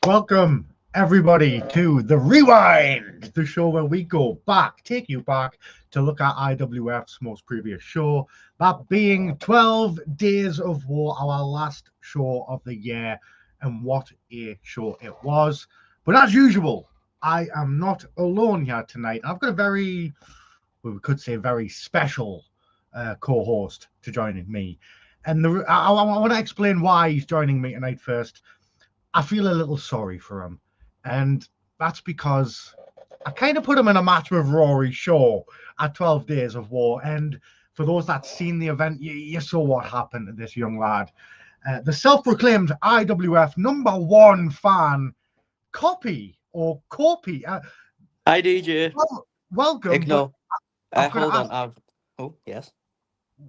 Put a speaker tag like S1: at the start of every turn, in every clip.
S1: Welcome, everybody, to The Rewind, the show where we go back, take you back to look at IWF's most previous show, that being 12 Days of War, our last show of the year, and what a show it was. But as usual, I am not alone here tonight. I've got a very, well, we could say, very special co-host to joining me. And I want to explain why he's joining me tonight first. I feel a little sorry for him. And that's because I kind of put him in a match with Rory Shaw at 12 Days of War. And for those that seen the event, you saw what happened to this young lad. The self-proclaimed IWF #1 fan, Copy.
S2: Hi, DJ.
S1: Welcome.
S2: Ignore. Hold on. Oh, yes.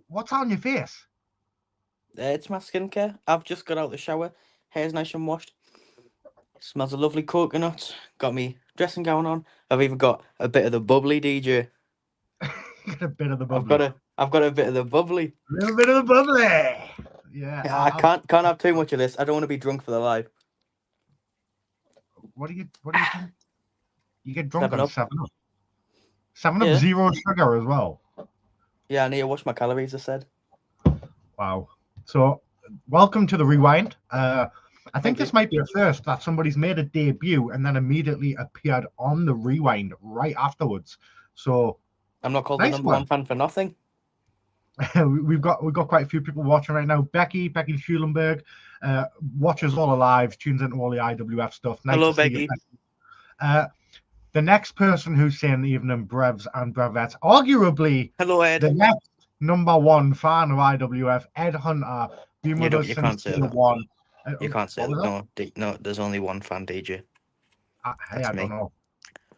S1: What's on your face?
S2: It's my skincare. I've just got out of the shower. Hair's nice and washed. Smells of lovely coconut. Got me dressing gown on. I've even got a bit of the bubbly, DJ.
S1: A bit of the bubbly.
S2: I've got a bit of the bubbly.
S1: A little bit of the bubbly. Yeah.
S2: I can't have too much of this. I don't want to be drunk for the live.
S1: What do you think? You get drunk
S2: 7
S1: on
S2: Up.
S1: 7 Up. 7 Up,
S2: Yeah.
S1: zero sugar as well.
S2: Yeah, I need to watch my calories, I said.
S1: Wow. So, welcome to The Rewind. I think
S2: Thank
S1: this
S2: you.
S1: might be a first that somebody's made a debut and then immediately appeared on The Rewind right afterwards. So,
S2: I'm not called
S1: Nice
S2: the number
S1: one.
S2: one fan for nothing.
S1: we've got quite a few people watching right now. Becky Schulenberg watches all the lives, tunes into all the IWF stuff. Nice
S2: Hello,
S1: to see you,
S2: Becky.
S1: Becky. The next person who's saying evening brevs and brevettes, arguably
S2: Hello, Ed.
S1: the next #1 fan of IWF, Ed Hunter, been with us
S2: you
S1: since
S2: can't say
S1: day
S2: that.
S1: one.
S2: You can't say
S1: what was
S2: that. No, there's only one fan, DJ.
S1: Hey,
S2: That's
S1: I
S2: me.
S1: don't know.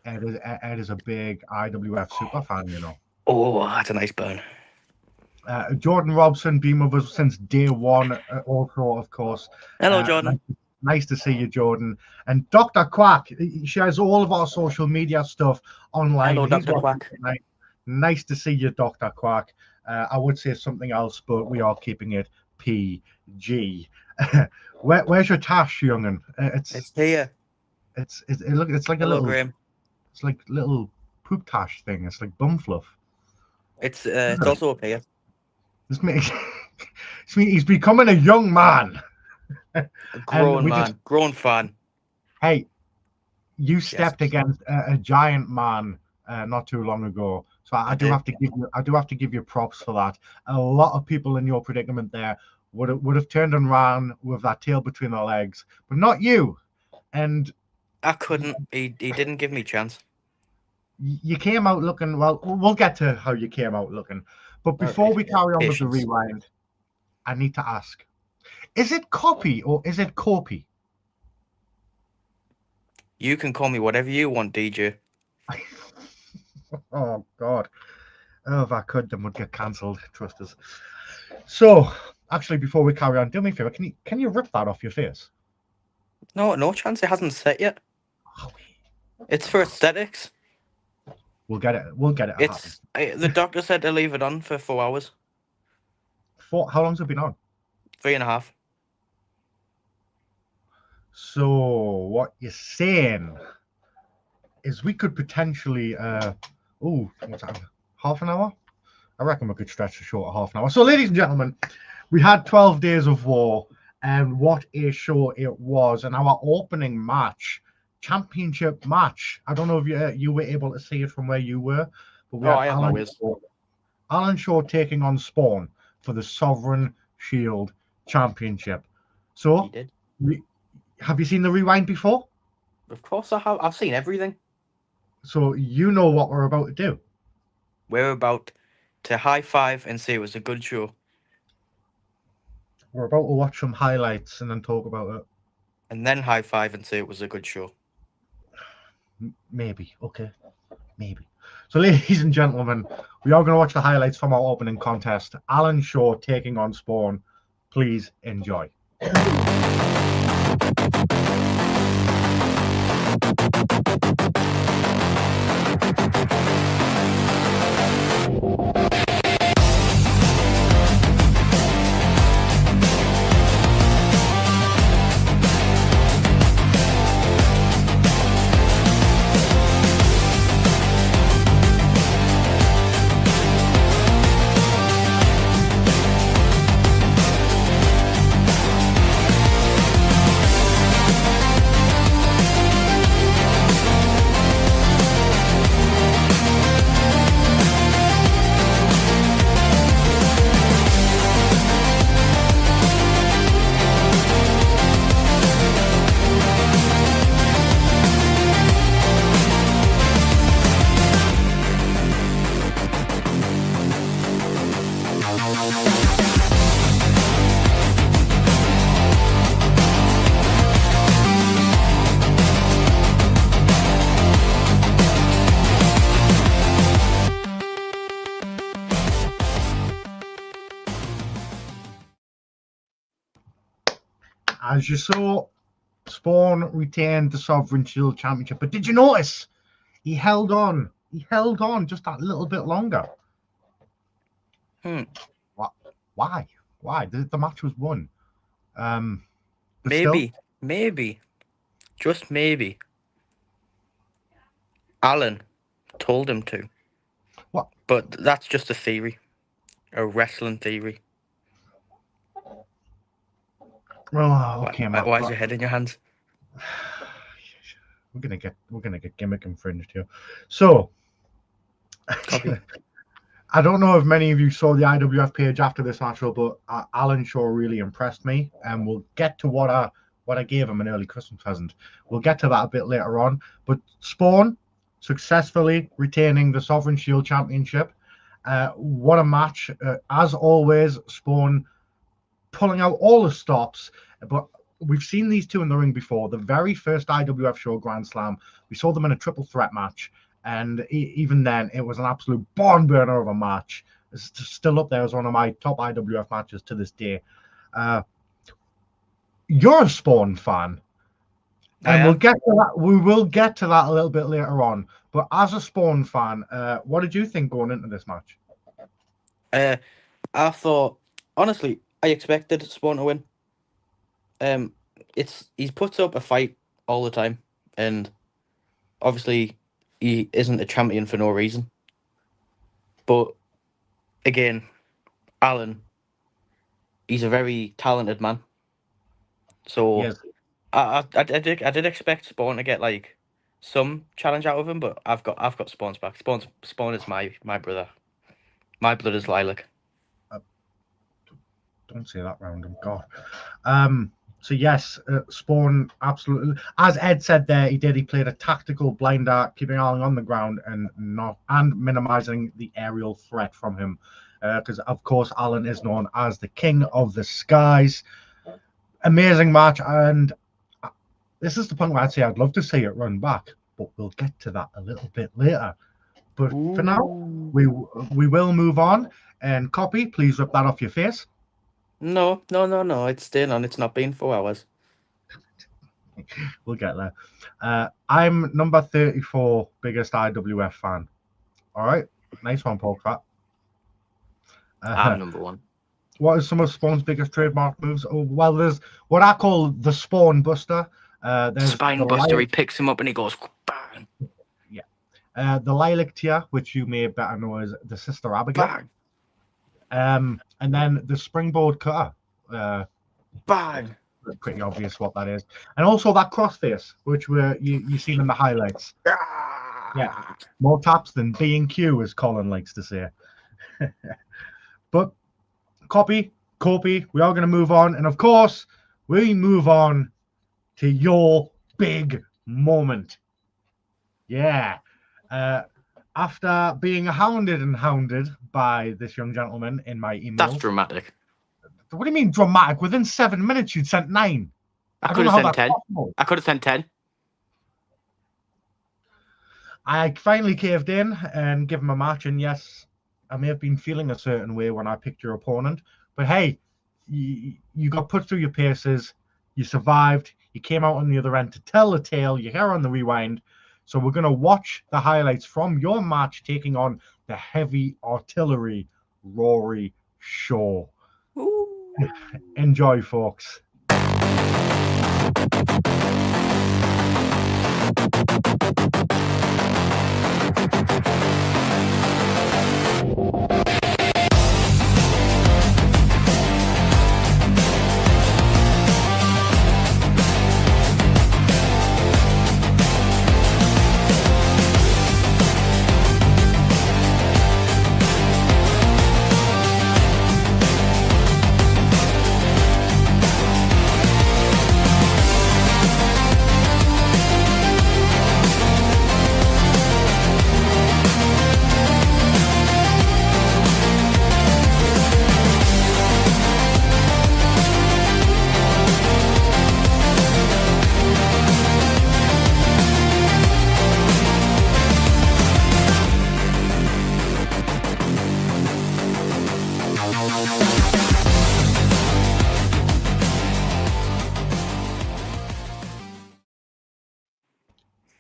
S1: Ed is a big IWF super fan, you know.
S2: Oh, that's a nice burn.
S1: Jordan Robson, been with us since day one, also, of course.
S2: Hello, Jordan.
S1: Nice to see you, Jordan. And Dr. Quack, he shares all of our social media stuff online.
S2: Hello,
S1: He's
S2: Dr.
S1: watching
S2: Quack.
S1: tonight. Nice to see you, Dr. Quack. I would say something else, but we are keeping it PG. Where's your tash, young'un?
S2: It's here.
S1: It's like a
S2: Hello,
S1: little.
S2: Graham.
S1: It's like little poop tash thing. It's like bum fluff.
S2: It's also up here.
S1: This makes. He's becoming a young man.
S2: A grown fan.
S1: Hey, you stepped against a giant man not too long ago, so I do have to give you props for that. A lot of people in your predicament there would have turned and ran with that tail between their legs, but not you. And
S2: I couldn't. He didn't give me a chance.
S1: you came out looking well. We'll get to how you came out looking, but before we carry on with the rewind, I need to ask: is it Copy or is it Copy?
S2: You can call me whatever you want, DJ.
S1: Oh God! Oh, if I could, then would get cancelled. Trust us. So, actually, before we carry on, do me a favor. Can you rip that off your face?
S2: No chance. It hasn't set yet.
S1: Oh,
S2: It's for aesthetics.
S1: we'll get it. We'll get it.
S2: The doctor said to leave it on for 4 hours.
S1: How long's it been on?
S2: 3.5.
S1: So what you're saying is we could potentially what's that? Half an hour? I reckon we could stretch the show to half an hour. So, ladies and gentlemen, we had 12 Days of War, and what a show it was. And our opening match, championship match. I don't know if you were able to see it from where you were, but we had Alan Shaw taking on Spawn for the Sovereign Shield Championship. So,
S2: He did.
S1: Have you seen the rewind before?
S2: Of course I have. I've seen everything.
S1: So you know what we're about to do.
S2: We're about to high five and say it was a good show.
S1: We're about to watch some highlights and then talk about it.
S2: And then high five and say it was a good show.
S1: Maybe. Okay. Maybe. So, ladies and gentlemen, we are going to watch the highlights from our opening contest. Alan Shaw taking on Spawn. Please enjoy. As you saw, Spawn retained the Sovereign Shield Championship, but did you notice he held on? He held on just that little bit longer. Why? Why? The match was won.
S2: Maybe, just maybe, Alan told him to.
S1: What?
S2: But that's just a theory, a wrestling theory.
S1: Well, okay, Matt.
S2: Why is your head in your hands?
S1: We're gonna get gimmick infringed here. So,
S2: Copy.
S1: I don't know if many of you saw the IWF page after this match, but Alan Shaw really impressed me, and we'll get to what I gave him an early Christmas present. We'll get to that a bit later on. But Spawn successfully retaining the Sovereign Shield Championship. What a match! As always, Spawn pulling out all the stops, but we've seen these two in the ring before. The very first IWF show, Grand Slam, we saw them in a triple threat match, and even then, it was an absolute barn burner of a match. It's still up there as one of my top IWF matches to this day. You're a Spawn fan, and we'll get to that. We will get to that a little bit later on. But as a Spawn fan, what did you think going into this match?
S2: I thought, honestly, I expected Spawn to win. He puts up a fight all the time, and obviously he isn't a champion for no reason. But again, Alan, he's a very talented man. So yes. I did expect Spawn to get like some challenge out of him, but I've got Spawn's back. Spawn is my brother. My blood is lilac.
S1: Don't say that round him, God. So yes, Spawn absolutely, as Ed said there, he played a tactical blinder, keeping Alan on the ground and minimizing the aerial threat from him, because of course Alan is known as the King of the Skies. Amazing match, and this is the point where I'd say I'd love to see it run back, but we'll get to that a little bit later. But for now, we will move on. And Copy, please rip that off your face.
S2: No. It's staying on. It's not been 4 hours.
S1: We'll get there. I'm number 34 biggest IWF fan. All right. Nice one, Paul Pratt.
S2: I'm number 1.
S1: What is some of Spawn's biggest trademark moves? Oh, well, there's what I call the Spawn Buster. There's
S2: Spine Buster. He picks him up and he goes bang.
S1: Yeah. The Lilac Tear, which you may better know as the Sister Abigail. Bang. And then the Springboard Cutter.
S2: Bang.
S1: Pretty obvious what that is. And also that crossface, which you seen in the highlights. Yeah. More taps than B&Q, as Colin likes to say. But Copy, we are going to move on. And of course, we move on to your big moment. Yeah. After being hounded by this young gentleman in my email.
S2: That's dramatic.
S1: What do you mean dramatic? Within 7 minutes, you'd sent 9.
S2: I could have sent 10. I could have sent 10.
S1: I finally caved in and gave him a match. And yes, I may have been feeling a certain way when I picked your opponent. But hey, you got put through your paces. You survived. You came out on the other end to tell the tale. You're here on the rewind. So we're going to watch the highlights from your match taking on the heavy artillery, Rory Shaw. Ooh. Enjoy, folks.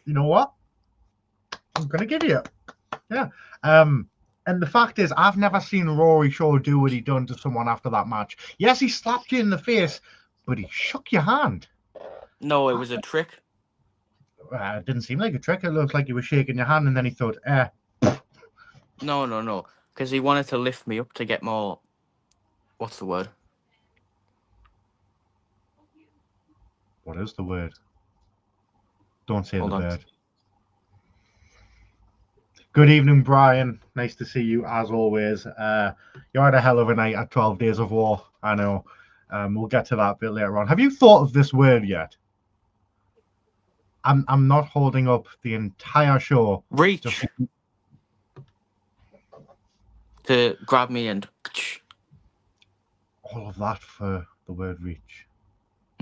S1: You know what? I'm gonna give you it. Yeah. And the fact is, I've never seen Rory Shaw do what he done to someone after that match. Yes, he slapped you in the face, but he shook your hand.
S2: No, it was a trick.
S1: It didn't seem like a trick. It looked like he was shaking your hand, and then he thought,
S2: No. Because he wanted to lift me up to get more. What's the word?
S1: What is the word? Don't say
S2: Hold
S1: the
S2: on.
S1: word. Good evening, Brian. Nice to see you as always. You had a hell of a night at 12 Days of War. I know. We'll get to that a bit later on. Have you thought of this word yet? I'm not holding up the entire show.
S2: Reach. To grab me and.
S1: All of that for the word reach.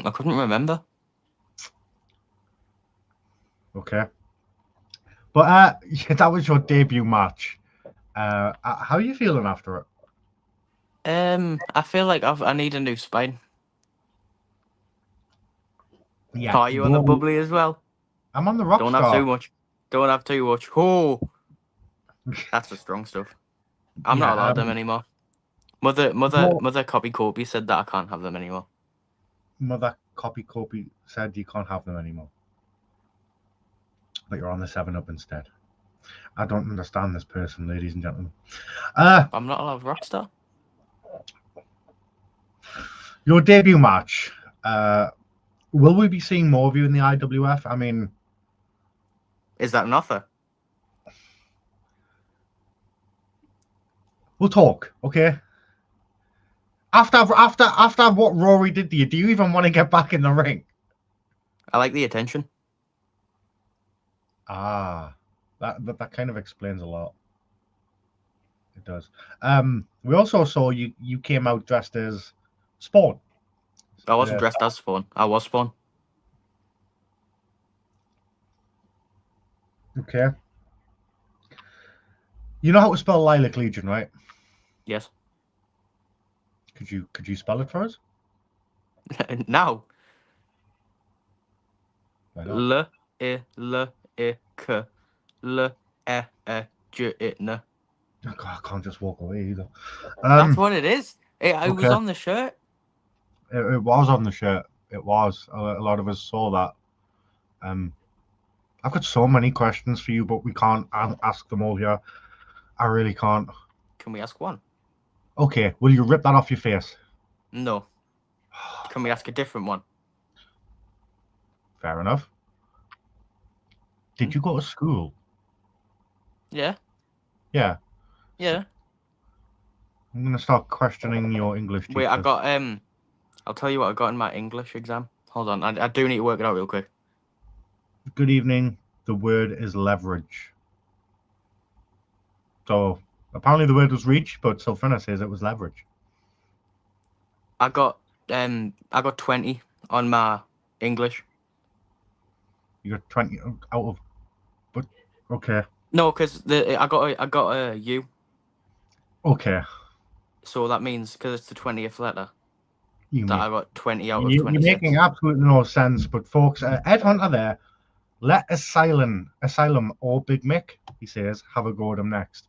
S2: I couldn't remember.
S1: Okay. But yeah, that was your debut match. How are you feeling after it?
S2: I feel like I need a new spine.
S1: Yeah.
S2: Are you on the bubbly as well?
S1: I'm on the rock
S2: Don't
S1: star.
S2: have too much. Don't have too much. Oh, that's the strong stuff. I'm not allowed them anymore. Mother Copy Kobe said that I can't have them anymore.
S1: Mother Copy said you can't have them anymore. But you're on the 7-Up instead. I don't understand this person, ladies and gentlemen.
S2: I'm not allowed Rockstar.
S1: Your debut match. Will we be seeing more of you in the IWF? I mean,
S2: is that an offer?
S1: We'll talk, okay? After what Rory did to you, do you even want to get back in the ring?
S2: I like the attention.
S1: That kind of explains a lot. It does. We also saw you came out dressed as Spawn.
S2: I wasn't dressed as Spawn. I was Spawn.
S1: Okay. You know how to spell Lilac Legion, right?
S2: Yes.
S1: Could you spell it for us?
S2: Now.
S1: L
S2: I L I K L E E J I N.
S1: God, I can't just walk away either.
S2: That's what it is. It
S1: okay.
S2: was on the shirt.
S1: It was on the shirt. It was. A lot of us saw that. I've got so many questions for you, but we can't ask them all here. I really can't.
S2: Can we ask one?
S1: Okay. Will you rip that off your face?
S2: No. Can we ask a different one?
S1: Fair enough. Did you go to school?
S2: Yeah.
S1: Yeah.
S2: Yeah.
S1: I'm gonna start questioning your English teacher.
S2: Wait, I got I'll tell you what I got in my English exam. Hold on, I do need to work it out real quick.
S1: Good evening. The word is leverage. So apparently the word was reach, but Sylphina says it was leverage.
S2: I got 20 on my English.
S1: You got 20 out of, but okay.
S2: No, because I got a U.
S1: Okay.
S2: So that means because it's the 20th letter
S1: I
S2: got 20 out of
S1: You're
S2: 26.
S1: making absolutely no sense, but folks, Ed Hunter there, let Asylum or Big Mick, he says, have a go at him next.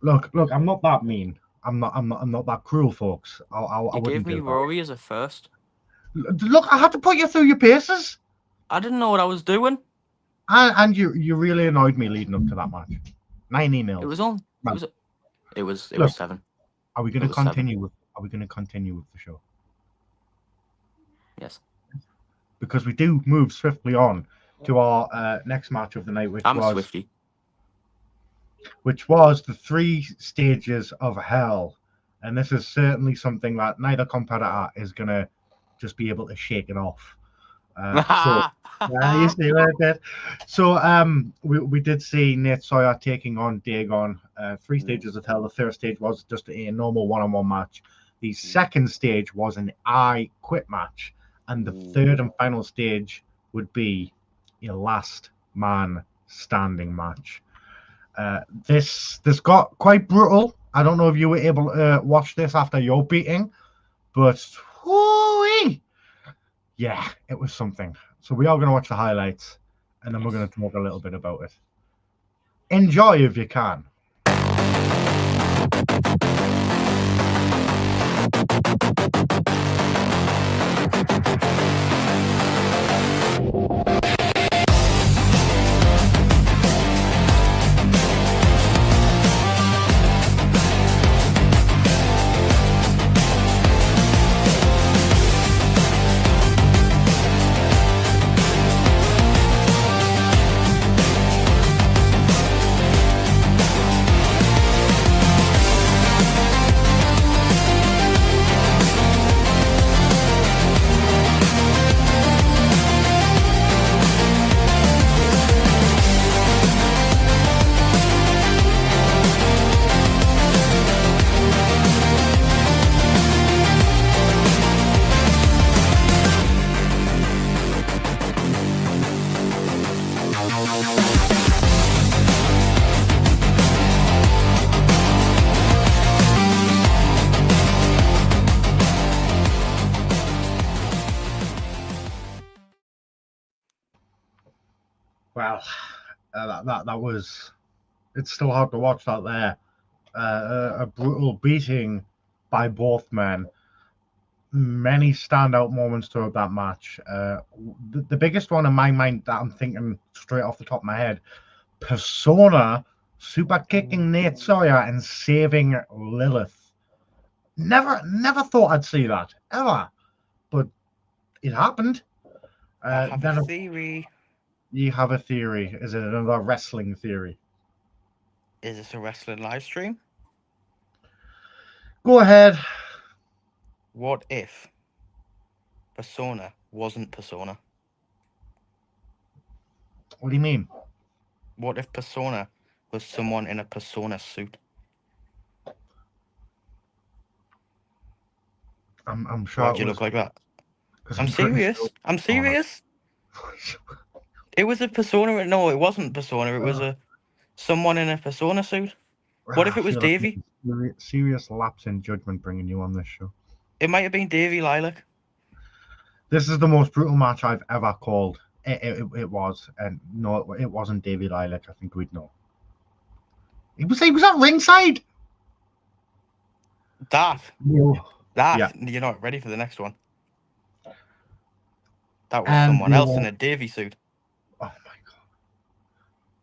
S1: Look, I'm not that mean. I'm not that cruel, folks. I
S2: gave me Rory as a first.
S1: Look, I had to put you through your paces.
S2: I didn't know what I was doing.
S1: And you really annoyed me leading up to that match. 9 emails.
S2: It was 7.
S1: Are we going to continue with the show?
S2: Yes.
S1: Because we do move swiftly on to our next match of the night, which was the 3 stages of hell. And this is certainly something that neither competitor is going to just be able to shake it off. You see what I did? So we did see Nate Sawyer taking on Dagon. 3 stages of hell. The first stage was just a normal one-on-one match. The second stage was an I Quit match. And the third and final stage would be a last man standing match. This got quite brutal. I don't know if you were able to watch this after your beating, but yeah, it was something. So we are going to watch the highlights, and then we're going to talk a little bit about it. Enjoy if you can. Well, that was. It's still hard to watch that there. A brutal beating by both men. Many standout moments throughout that match. The biggest one in my mind that I'm thinking straight off the top of my head, Persona super kicking Nate Sawyer and saving Lilith. Never thought I'd see that ever, but it happened.
S2: I have a theory.
S1: You have a theory. Is it another wrestling theory?
S2: Is this a wrestling live stream?
S1: Go ahead.
S2: What if Persona wasn't Persona?
S1: What do you mean?
S2: What if Persona was someone in a Persona suit?
S1: I'm sure.
S2: Why'd you look like that? I'm
S1: pretty
S2: serious.
S1: sure-
S2: I'm serious. It was a Persona. No, it wasn't Persona. It was someone in a Persona suit. What if it was
S1: I feel like
S2: Davey?
S1: serious lapse in judgment bringing you on this show.
S2: It might have been Davey Lilac.
S1: This is the most brutal match I've ever called. It was, and no, it wasn't Davey Lilac. I think we'd know. He was at ringside.
S2: That.
S1: Yeah.
S2: You're not ready for the next one. That was
S1: And
S2: someone else in a Davey suit.
S1: Oh my god!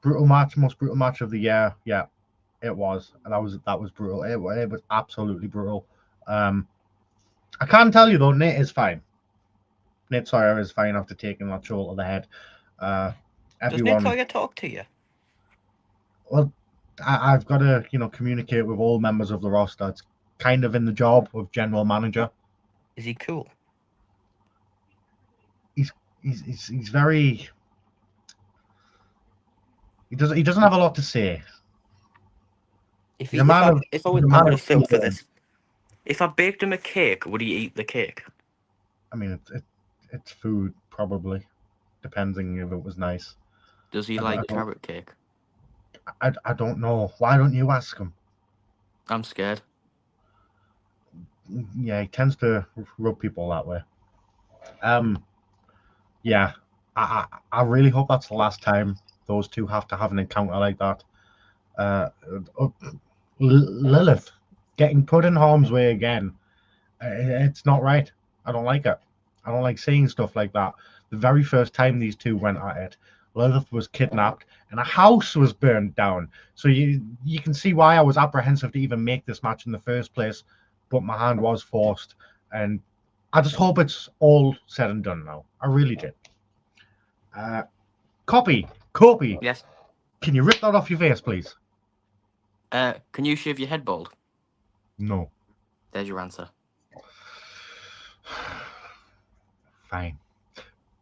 S1: Brutal match, most brutal match of the year. Yeah, it was. And that was brutal. It was absolutely brutal. I can't tell you though. Nate is fine. Nate Sawyer is fine after taking that shoulder to the head.
S2: Does Nate Sawyer talk to you?
S1: Well, I've got to communicate with all members of the roster. It's kind of in the job of general manager.
S2: Is he cool?
S1: He's very. He doesn't have a lot to say.
S2: I'm gonna sit up for this. If I baked him a cake, would he eat the cake?
S1: I mean, it's food probably, depending if it was nice.
S2: Does he like carrot cake?
S1: I don't know. Why don't you ask him?
S2: I'm scared.
S1: Yeah, he tends to rub people that way. Yeah, I really hope that's the last time those two have to have an encounter like that. Lilith getting put in harm's way again. It's not right. I don't like it. I don't like seeing stuff like that. The very first time these two went at it, Lilith was kidnapped and a house was burned down. So you can see why I was apprehensive to even make this match in the first place, but my hand was forced. And I just hope it's all said and done now. I really did. Copy.
S2: Yes.
S1: Can you rip that off your face, please?
S2: Can you shave your head bald?
S1: No.
S2: There's your answer.
S1: Fine.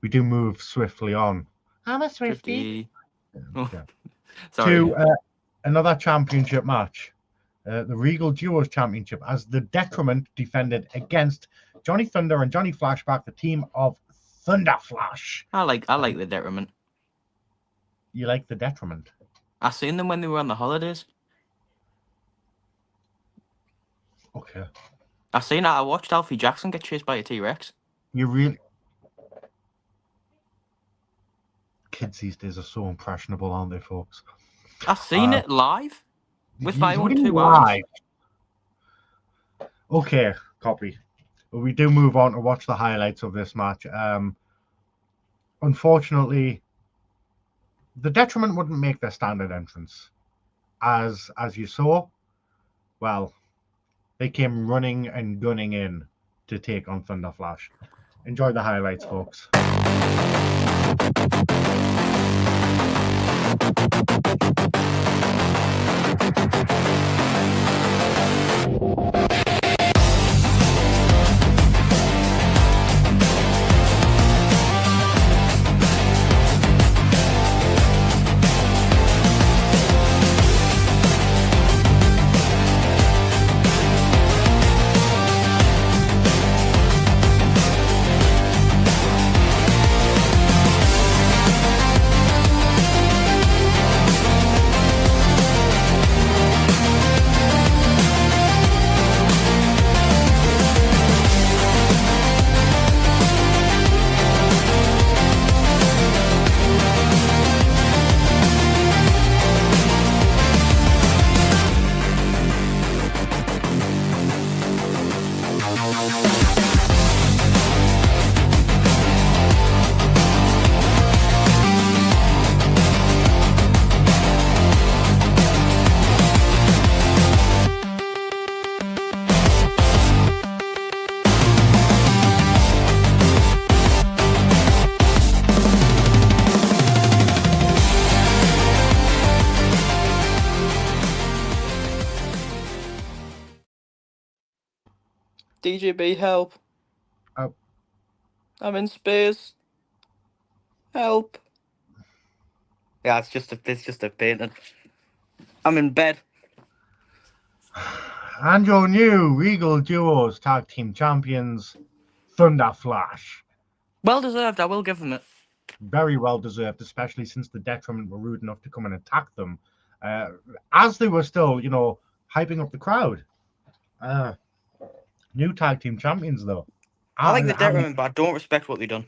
S1: We do move swiftly on. I'm a Swiftie.
S2: Yeah. Sorry.
S1: To another championship match. The Regal Duos Championship, as the Detriment defended against Johnny Thunder and Johnny Flashback, the team of Thunder Flash.
S2: I like the Detriment.
S1: You like the Detriment?
S2: I seen them when they were on the holidays.
S1: Okay.
S2: I watched Alfie Jackson get chased by a T-Rex.
S1: You really? Kids these days are so impressionable, aren't they, folks?
S2: I've seen it live with my
S1: What
S2: own
S1: do you mean
S2: 2 eyes.
S1: live? Okay, copy. We do move on to watch the highlights of this match. Unfortunately, the Detriment wouldn't make their standard entrance. As you saw, well, they came running and gunning in to take on Thunder Flash. Enjoy the highlights, folks.
S2: DJB, help.
S1: Oh.
S2: I'm in space. Help. Yeah, it's just a painting. I'm in bed.
S1: And your new Regal Duos Tag Team Champions, Thunder Flash.
S2: Well deserved, I will give them it.
S1: Very well deserved, especially since the Detriment were rude enough to come and attack them. As they were still, hyping up the crowd. New Tag Team Champions, though.
S2: I like the Detriment, but I don't respect what they've done.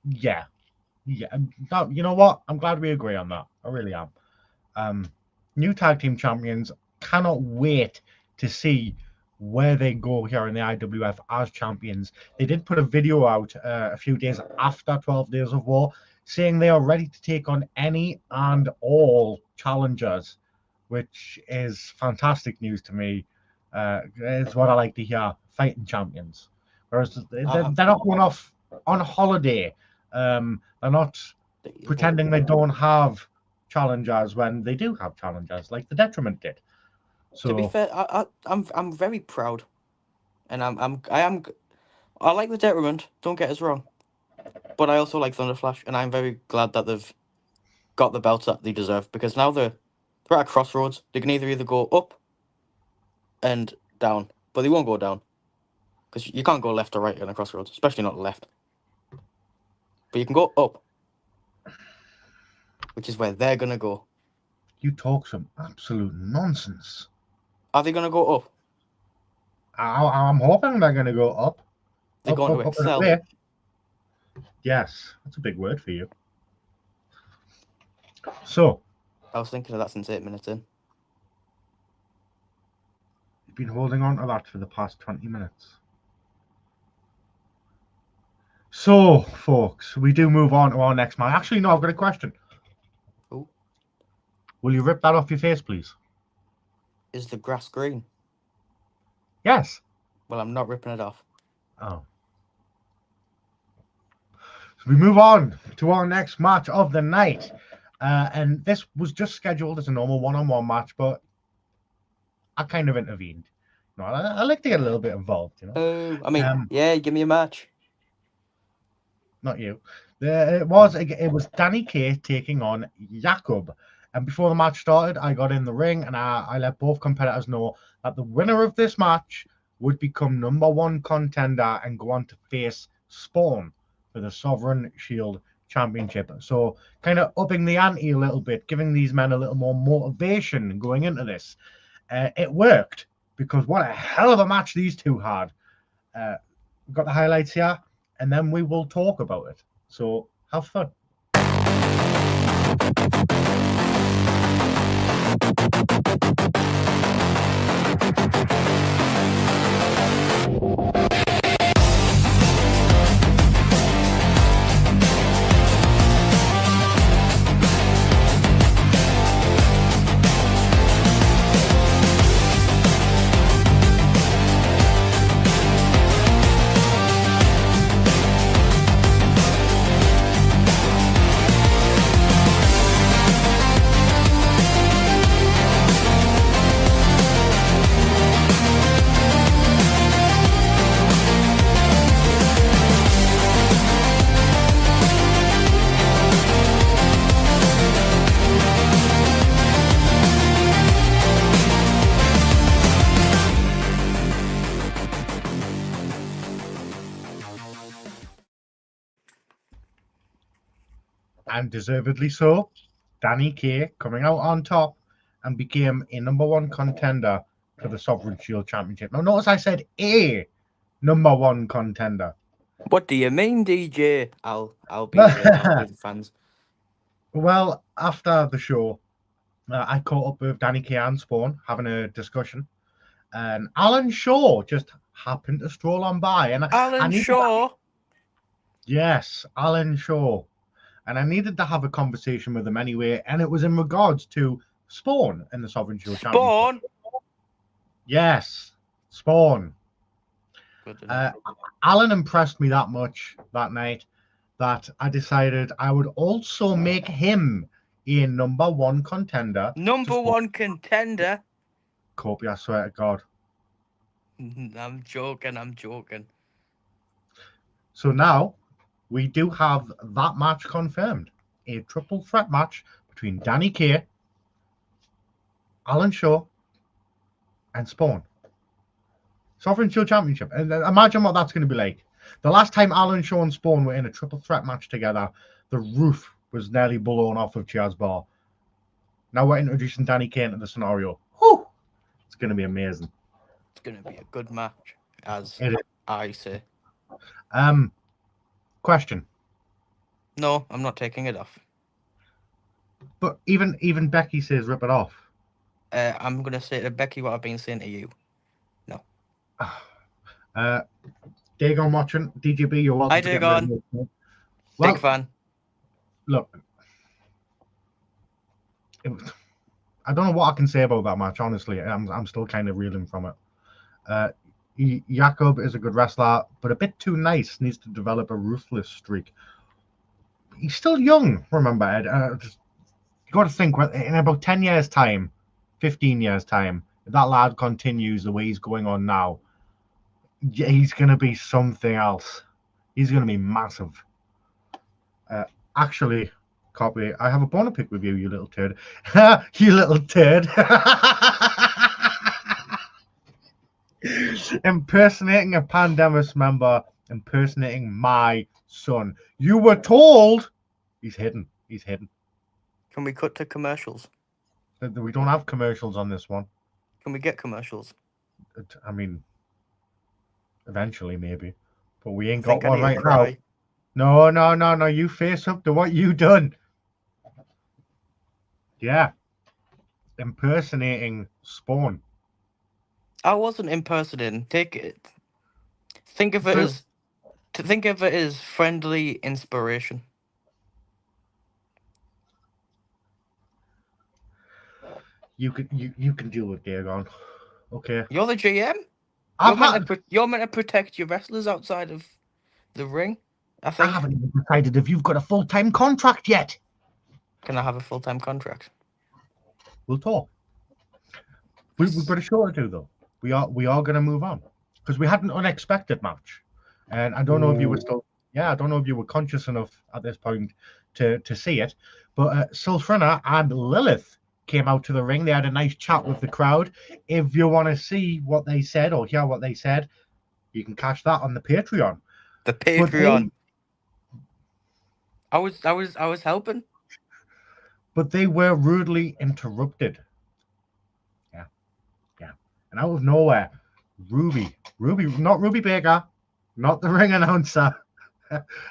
S1: Yeah. No, you know what? I'm glad we agree on that. I really am. New Tag Team Champions. Cannot wait to see where they go here in the IWF as champions. They did put a video out a few days after 12 Days of War saying they are ready to take on any and all challengers, which is fantastic news to me. It's what I like to hear, fighting champions. Whereas they're not going off on holiday. They're not pretending they don't have challengers when they do have challengers, like the Detriment did. So,
S2: to be fair, I'm very proud, and I like the Detriment. Don't get us wrong, but I also like Thunder Flash, and I'm very glad that they've got the belts that they deserve, because now they're at a crossroads. They can either go up and down, but they won't go down, because you can't go left or right in a crossroads, especially not left. But you can go up, which is where they're gonna go.
S1: You talk some absolute nonsense.
S2: Are they gonna go up?
S1: I'm hoping they're gonna go up.
S2: They're going to excel.
S1: Yes, that's a big word for you. So,
S2: I was thinking of that since 8 minutes in.
S1: You've been holding on to that for the past 20 minutes. So, folks, we do move on to our next match. Actually, no, I've got a question.
S2: Oh.
S1: Will you rip that off your face, please?
S2: Is the grass green?
S1: Yes.
S2: Well, I'm not ripping it off.
S1: Oh. So we move on to our next match of the night. And this was just scheduled as a normal one-on-one match, but I kind of intervened. No, I like to get a little bit involved,
S2: Oh, I mean, yeah, give me a match.
S1: Not you. It was Danny Kaye taking on Jakob. And before the match started, I got in the ring and I let both competitors know that the winner of this match would become #1 contender and go on to face Spawn for the Sovereign Shield Championship. So kind of upping the ante a little bit, giving these men a little more motivation going into this. It worked, because what a hell of a match these two had. We've got the highlights here, and then we will talk about it. So have fun. And deservedly so, Danny Kaye coming out on top and became a #1 contender for the Sovereign Shield Championship. Now, notice I said a #1 contender.
S2: What do you mean, DJ? I'll be the fans.
S1: Well, after the show, I caught up with Danny Kaye and Spawn having a discussion, and Alan Shaw just happened to stroll on by. And
S2: Alan Shaw?
S1: Yes, Alan Shaw. And I needed to have a conversation with him anyway, and it was in regards to Spawn in the Sovereign Shield Championship. Yes, Spawn. Alan impressed me that much that night that I decided I would also make him a #1 contender.
S2: #1 contender?
S1: Kobe, I swear to God.
S2: I'm joking.
S1: So now we do have that match confirmed. A triple threat match between Danny Kaye, Alan Shaw, and Spawn. Sovereign Shield Championship. And imagine what that's going to be like. The last time Alan Shaw and Spawn were in a triple threat match together, the roof was nearly blown off of Chaz Bar. Now we're introducing Danny Kaye into the scenario. Whew! It's going to be amazing.
S2: It's going to be a good match, as I say.
S1: Question.
S2: No, I'm not taking it off.
S1: But even Becky says rip it off.
S2: I'm going to say to Becky what I've been saying to you. No.
S1: Dagon watching. DJB, you're welcome.
S2: Hi, Dagon.
S1: Well,
S2: big fan.
S1: Look, I don't know what I can say about that match, honestly. I'm still kind of reeling from it. Jakob is a good wrestler, but a bit too nice. Needs to develop a ruthless streak. He's still young, remember, Ed. You got to think, in about 10 years' time, 15 years' time, if that lad continues the way he's going on now, he's going to be something else. He's going to be massive. Actually, Copy, I have a bone to pick with you, you little turd. You little turd. Impersonating a Pandemus member, impersonating my son. You were told he's hidden. He's hidden.
S2: Can we cut to commercials?
S1: We don't have commercials on this one.
S2: Can we get commercials?
S1: I mean, eventually maybe, but we ain't got one right now. No. You face up to what you done. Yeah. Impersonating Spawn.
S2: I wasn't impersonating. Think of it as friendly inspiration.
S1: You can deal with Dagon. Okay.
S2: You're the GM. You're meant to protect your wrestlers outside of the ring. I think.
S1: I haven't even decided if you've got a full-time contract yet.
S2: Can I have a full-time contract?
S1: We'll talk. We've got a show to do though. We are going to move on because we had an unexpected match, and I don't know if you were still. Yeah, I don't know if you were conscious enough at this point to see it, but Sulfrina and Lilith came out to the ring. They had a nice chat with the crowd. If you want to see what they said or hear what they said, you can catch that on the Patreon.
S2: The Patreon. I was helping.
S1: But they were rudely interrupted. Yeah. And out of nowhere, Ruby, not Ruby Baker, not the ring announcer,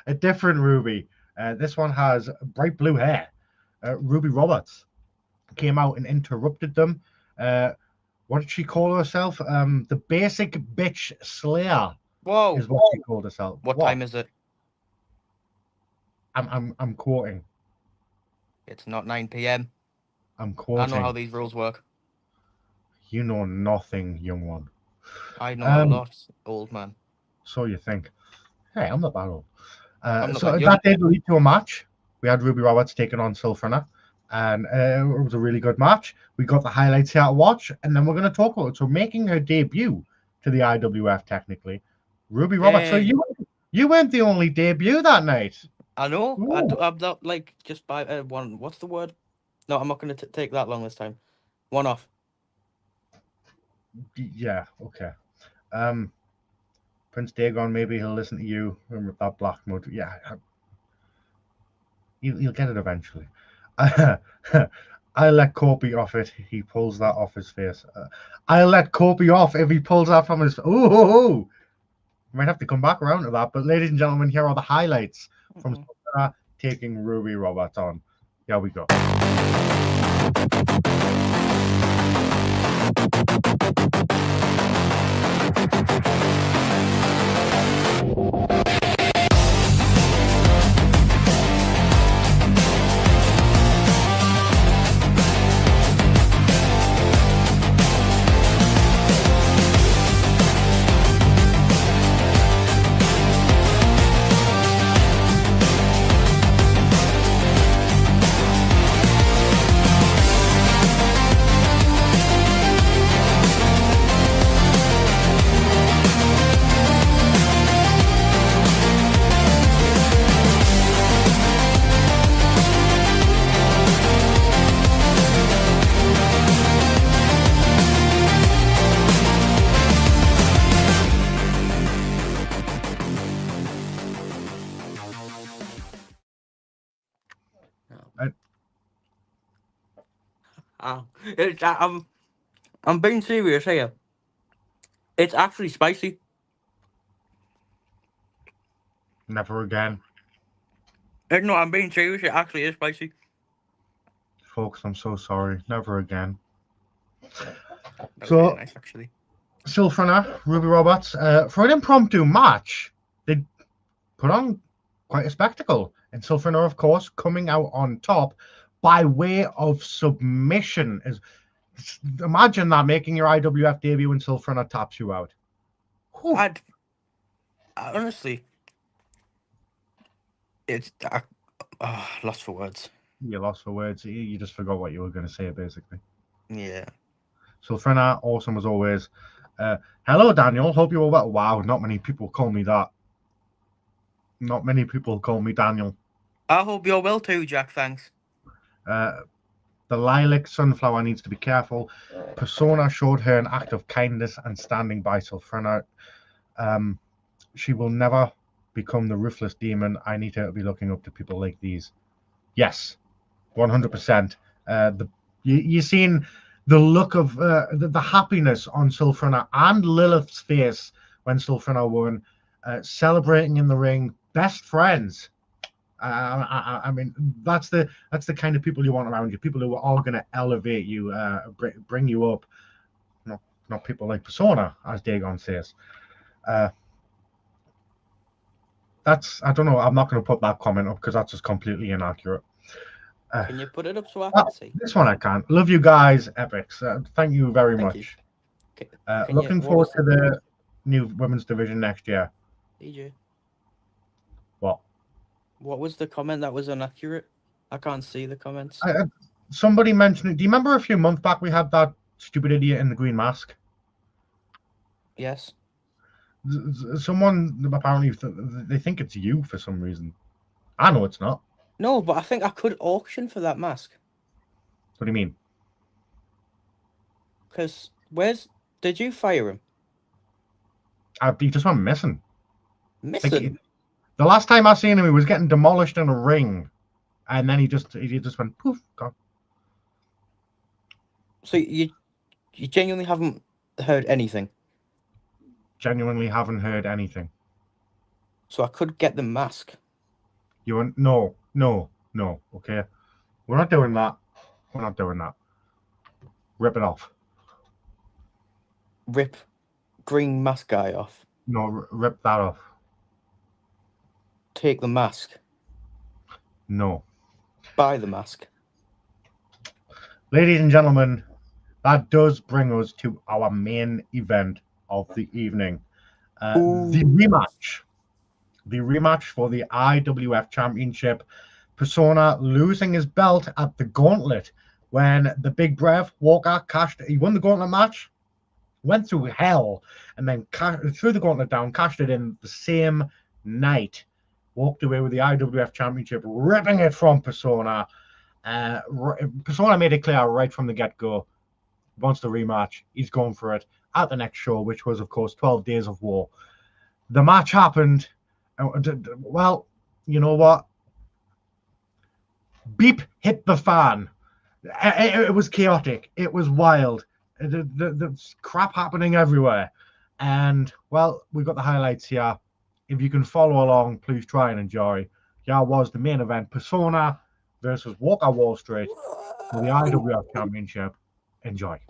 S1: a different Ruby. This one has bright blue hair. Ruby Roberts came out and interrupted them. What did she call herself? The basic bitch slayer
S2: Whoa.
S1: is what she called herself.
S2: What time is it?
S1: I'm quoting.
S2: It's not 9 p.m.
S1: I'm
S2: I
S1: quoting.
S2: know how these rules work.
S1: You know nothing, young one.
S2: I know a lot, old man.
S1: So you think. Hey, I'm not that old.
S2: I'm not
S1: So
S2: that young.
S1: that did lead to a match. We had Ruby Roberts taking on Silfrina, and it was a really good match. We got the highlights here to watch, and then we're going to talk about it. So making her debut to the IWF, technically, Ruby Roberts. So
S2: Yay.
S1: you weren't the only debut that night.
S2: I know.
S1: Ooh.
S2: I'm not like just by one. What's the word? No, I'm not going to take that long this time. One off.
S1: Yeah, okay. Prince Dagon, maybe he'll listen to you with that black mud. Yeah, you'll get it eventually. I let Kobe off it. He pulls that off his face. I let Kobe off if he pulls that from his. Ooh, might have to come back around to that. But ladies and gentlemen, here are the highlights from taking Ruby Roberts on. Here we go.
S2: I'm being serious here. It's actually spicy.
S1: Never again,
S2: No, I'm being serious. It actually is spicy.
S1: folks. I'm so sorry. Never again.
S2: That was
S1: So
S2: really nice, actually.
S1: Silfrina, Ruby Roberts, for an impromptu match, they put on quite a spectacle. And Silfrina, of course, coming out on top by way of submission. Imagine that, making your IWF debut and Silfrina taps you out.
S2: I honestly, it's lost for words.
S1: You lost for words. You just forgot what you were going to say, basically.
S2: Yeah.
S1: Silfrina, awesome as always. Hello, Daniel. Hope you're all well. Wow, not many people call me that. Not many people call me Daniel.
S2: I hope you're well too, Jack. Thanks.
S1: The lilac sunflower needs to be careful. Persona showed her an act of kindness and standing by Silfrina. She will never become the ruthless demon. I need her to be looking up to people like these. Yes, 100%. You seen the look of the happiness on Silfrina and Lilith's face when Silfrina won, celebrating in the ring, best friends. I mean, that's the kind of people you want around you. People who are all going to elevate you, bring you up. Not people like Persona, as Dagon says. I don't know. I'm not going to put that comment up because that's just completely inaccurate.
S2: Can you put it up so I can see?
S1: This one I can. Love you guys, Epics. Thank you very much. Looking forward to the new women's division next year.
S2: DJ.
S1: What?
S2: What was the comment that was inaccurate? I can't see the comments.
S1: Somebody mentioned it. Do you remember a few months back we had that stupid idiot in the green mask?
S2: Yes.
S1: Someone apparently they think it's you for some reason. I know it's not.
S2: No, but I think I could auction for that mask.
S1: What do you mean?
S2: Because did you fire him?
S1: He just went missing.
S2: Missing?
S1: The last time I seen him, he was getting demolished in a ring, and then he just went poof, gone.
S2: So you genuinely haven't heard anything?
S1: Genuinely haven't heard anything.
S2: So I could get the mask.
S1: You want no, okay. We're not doing that. We're not doing that. Rip it off.
S2: Rip green mask guy off.
S1: No, rip that off.
S2: Take the mask.
S1: No.
S2: Buy the mask.
S1: Ladies and gentlemen, that does bring us to our main event of the evening. The rematch. The rematch for the IWF Championship. Persona losing his belt at the Gauntlet when the Big Brev Walker he won the Gauntlet match, went through hell, and then threw the Gauntlet down, cashed it in the same night, walked away with the IWF Championship, ripping it from Persona. Persona made it clear right from the get-go, wants the rematch. He's going for it at the next show, which was, of course, 12 Days of War. The match happened. Well, you know what? Beep hit the fan. It was chaotic. It was wild. The crap happening everywhere. And, well, we've got the highlights here. If you can follow along, please try and enjoy. Here was the main event. Persona versus Walker Wall Street for the IWF Championship. Enjoy.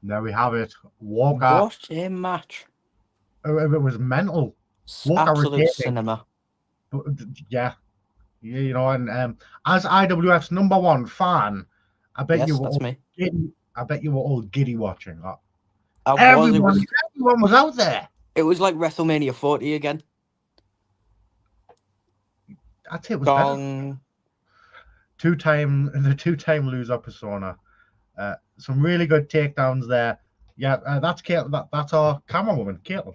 S1: There we have it. Walker.
S2: What a match.
S1: It was mental. Walker
S2: Absolute
S1: retaining.
S2: cinema.
S1: Yeah. You know, and as IWF's #1 fan, I bet
S2: Yes,
S1: you were
S2: that's
S1: all
S2: me.
S1: giddy. I bet you were all giddy watching that.
S2: Everyone
S1: Everyone was out there.
S2: It was like WrestleMania 40 again.
S1: I'd say it was better.
S2: Gong.
S1: The two-time loser Persona. Some really good takedowns there. Yeah, that's Caitlin. That's our camera woman, Caitlin.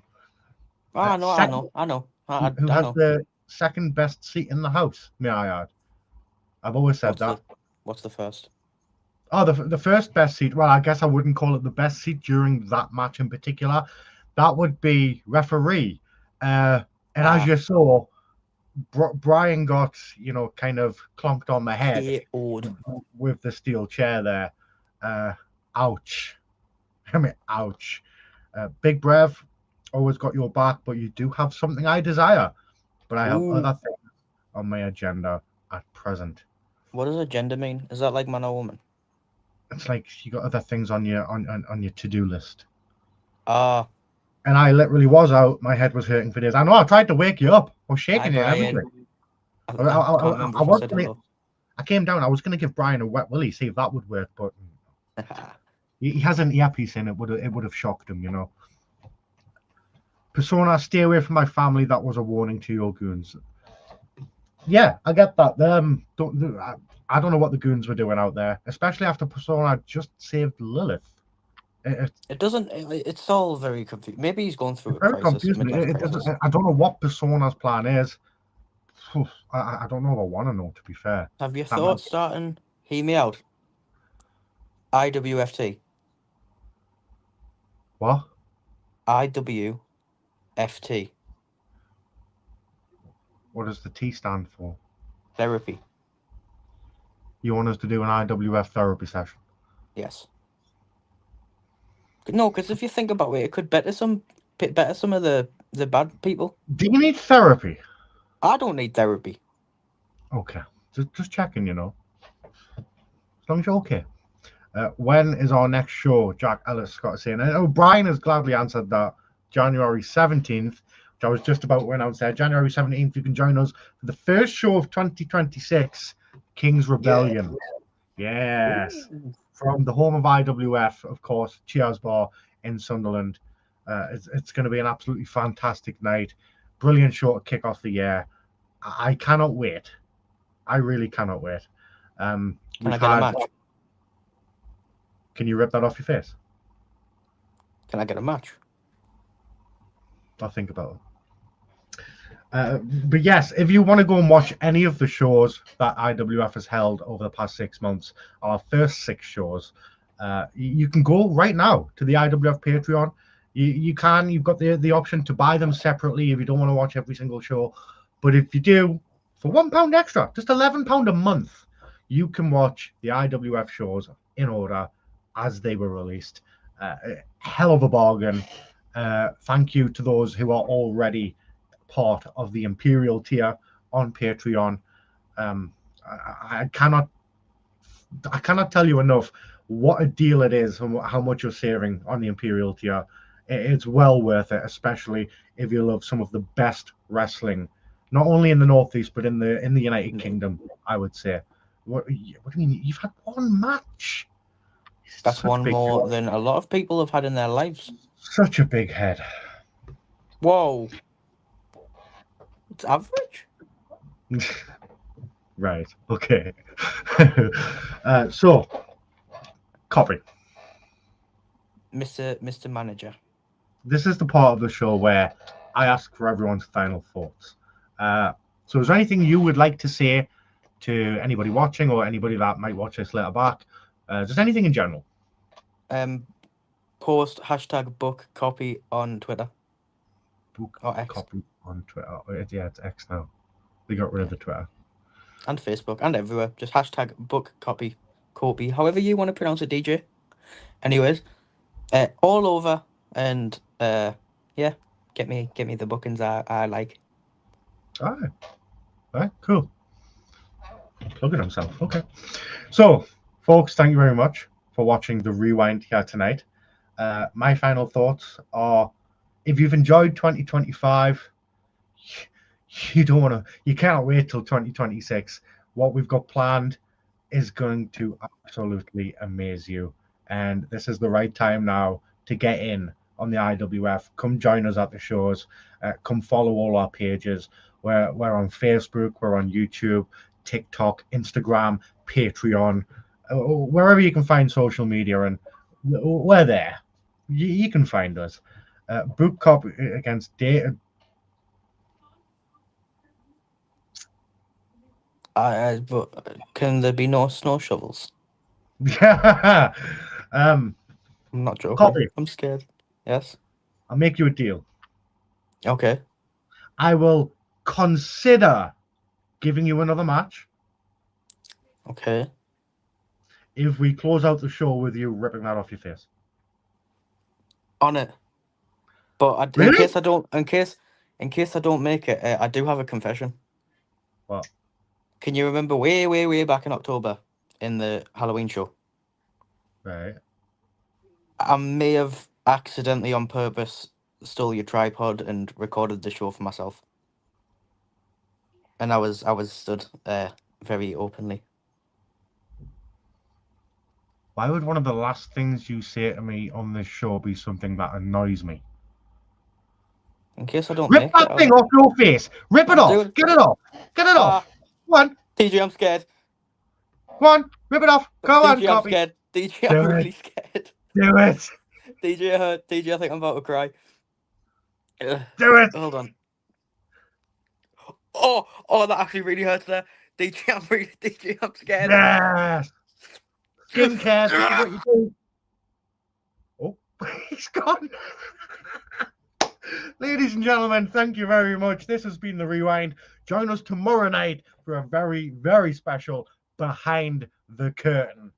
S2: I know.
S1: Who has the second best seat in the house, may I add? I've always said that.
S2: What's the first?
S1: Oh, the first best seat. Well, I guess I wouldn't call it the best seat during that match in particular. That would be referee. And as you saw, Brian got, kind of clonked on the head with the steel chair there. Ouch. I mean, ouch. Big Brev, always got your back, but you do have something I desire. But I have other things on my agenda at present.
S2: What does agenda mean? Is that like man or woman?
S1: It's like you got other things on your to-do list.
S2: And
S1: I literally was out. My head was hurting for days. I know. I tried to wake you up. I was shaking you and everything. I came down. I was going to give Brian a wet willy, see if that would work, but he has an earpiece in. It would have shocked him, Persona, stay away from my family. That was a warning to your goons. Yeah, I get that. I don't know what the goons were doing out there, especially after Persona just saved Lilith.
S2: It's all very confusing. Maybe he's going through a
S1: very
S2: crisis.
S1: Confusing. I don't know what Persona's plan is. I don't know if I want to know, to be fair.
S2: Have you thought starting, hear me out, IWFT?
S1: What?
S2: IWFT.
S1: What does the T stand for?
S2: Therapy.
S1: You want us to do an IWF therapy session?
S2: Yes. No, because if you think about it, it could better some of the bad people.
S1: Do you need therapy?
S2: I don't need therapy.
S1: Okay. Just checking, you know. As long as you're okay. When is our next show? Jack Ellis got to say. And O'Brien has gladly answered that. January 17th, which I was just about to announce there. January 17th, you can join us for the first show of 2026, King's Rebellion. Yeah. Yes.
S2: Ooh.
S1: From the home of IWF, of course, Cheers Bar in Sunderland. It's going to be an absolutely fantastic night. Brilliant show to kick off the year. I cannot wait. I really cannot wait.
S2: Can I get a match?
S1: Can you rip that off your face?
S2: Can I get a match?
S1: I'll think about it. But yes, if you want to go and watch any of the shows that IWF has held over the past 6 months, our first 6 shows, you can go right now to the IWF Patreon. You've got the option to buy them separately if you don't want to watch every single show. But if you do, for £1 extra, just £11 a month, you can watch the IWF shows in order as they were released. Hell of a bargain. Thank you to those who are already part of the Imperial tier on Patreon. I cannot tell you enough what a deal it is and how much you're saving on the Imperial tier. It's well worth it, especially if you love some of the best wrestling, not only in the Northeast but in the United Kingdom. I would say. What do you mean? You've had one match.
S2: That's one more than a lot of people have had in their lives.
S1: Such a big head.
S2: Whoa. It's average.
S1: Right. Okay. So, copy.
S2: Mr. Manager.
S1: This is the part of the show where I ask for everyone's final thoughts. So is there anything you would like to say to anybody watching or anybody that might watch this later back? Just anything in general.
S2: Post #book copy on Twitter.
S1: Book
S2: or X.
S1: Copy on Twitter. Yeah, it's X now. They got rid of the Twitter.
S2: And Facebook and everywhere. Just #book copy. However you want to pronounce it, DJ. Anyways, all over and yeah, get me the bookings I like.
S1: All right, cool. Plugging himself. Okay. So, folks, thank you very much for watching the Rewind here tonight. My final thoughts are, if you've enjoyed 2025, you can't wait till 2026. What we've got planned is going to absolutely amaze you. And this is the right time now to get in on the IWF. Come join us at the shows. Come follow all our pages. We're on Facebook, we're on YouTube, TikTok, Instagram, Patreon, wherever you can find social media, and we're there. You can find us. Book copy against data.
S2: But can there be no snow shovels?
S1: Yeah.
S2: I'm not joking.
S1: Copy.
S2: I'm scared. Yes.
S1: I'll make you a deal.
S2: Okay.
S1: I will consider giving you another match.
S2: Okay.
S1: If we close out the show with you ripping that off your face.
S2: On it. But
S1: Really?
S2: in case I don't make it, I do have a confession.
S1: What?
S2: Can you remember way back in October in the Halloween show?
S1: Right.
S2: I may have accidentally on purpose stole your tripod and recorded the show for myself. And I was stood very openly.
S1: Why would one of the last things you say to me on this show be something that annoys me?
S2: In case I don't
S1: Rip
S2: make
S1: that
S2: it,
S1: thing off your face. Rip it off. Get it off. Get it off. Come on.
S2: DJ, I'm scared.
S1: Come on. Rip it off. Come on,
S2: DJ,
S1: copy.
S2: I'm scared. DJ,
S1: Do
S2: I'm
S1: it.
S2: really scared.
S1: Do it.
S2: DJ, I think I'm about to cry.
S1: Do it.
S2: Hold on. Oh, that actually really hurts there. DJ, I'm scared.
S1: Yes. Skincare. This is what you do. Oh, He's gone. Ladies and gentlemen, thank you very much. This has been The Rewind. Join us tomorrow night for a very, very special Behind the Curtain.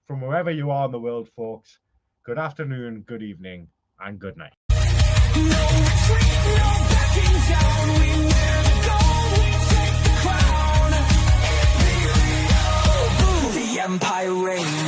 S1: From wherever you are in the world, folks, good afternoon, good evening, and good night.
S3: No retreat, no backing down. We wear the gold, we take the crown. The Empire reigns.